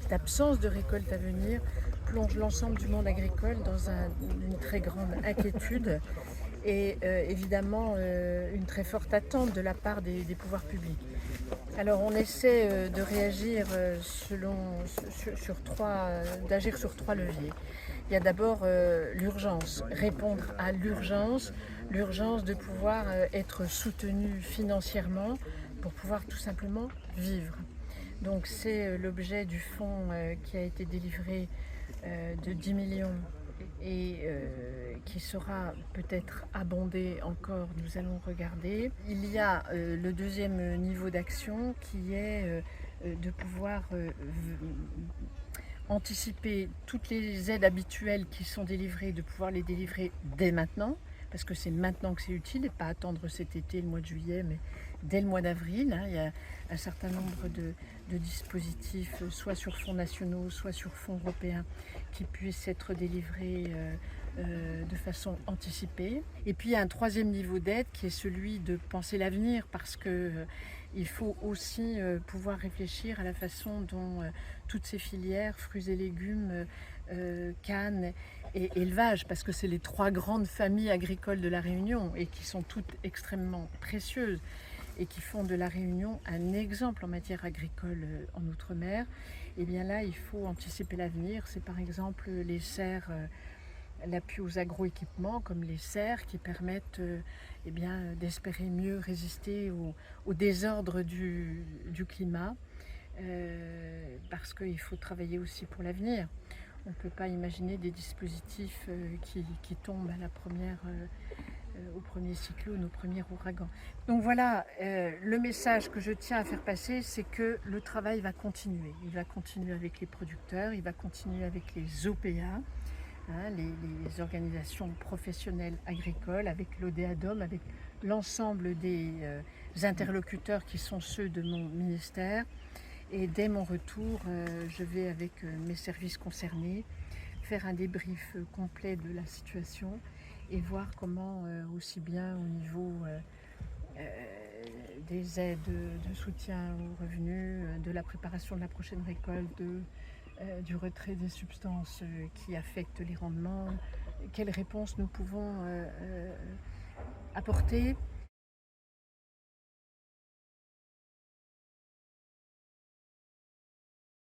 cette absence de récolte à venir plonge l'ensemble du monde agricole dans une très grande inquiétude et évidemment une très forte attente de la part des pouvoirs publics. Alors on essaie de réagir d'agir sur trois leviers. Il y a d'abord l'urgence, répondre à l'urgence, l'urgence de pouvoir être soutenu financièrement pour pouvoir tout simplement vivre. Donc c'est l'objet du fonds qui a été délivré de 10 millions et qui sera peut-être abondé encore, nous allons regarder. Il y a le deuxième niveau d'action qui est de pouvoir anticiper toutes les aides habituelles qui sont délivrées, de pouvoir les délivrer dès maintenant, parce que c'est maintenant que c'est utile et pas attendre cet été, le mois de juillet, mais dès le mois d'avril. Il y a un certain nombre de dispositifs, soit sur fonds nationaux, soit sur fonds européens, qui puissent être délivrés de façon anticipée. Et puis il y a un troisième niveau d'aide qui est celui de penser l'avenir, parce que il faut aussi pouvoir réfléchir à la façon dont toutes ces filières, fruits et légumes, canne et élevage, parce que c'est les trois grandes familles agricoles de la Réunion et qui sont toutes extrêmement précieuses et qui font de la Réunion un exemple en matière agricole en Outre-mer. Et bien là, il faut anticiper l'avenir. C'est par exemple les serres, l'appui aux agroéquipements comme les serres qui permettent d'espérer mieux résister au désordre du climat. Parce qu'il faut travailler aussi pour l'avenir. On ne peut pas imaginer des dispositifs qui tombent à la première, au premier cyclone, au premier ouragan. Donc voilà, le message que je tiens à faire passer, c'est que le travail va continuer. Il va continuer avec les producteurs, il va continuer avec les OPA, les organisations professionnelles agricoles, avec l'ODEADOM, avec l'ensemble des interlocuteurs qui sont ceux de mon ministère. Et dès mon retour, je vais avec mes services concernés faire un débrief complet de la situation et voir comment, aussi bien au niveau des aides de soutien aux revenus, de la préparation de la prochaine récolte, du retrait des substances qui affectent les rendements, quelles réponses nous pouvons apporter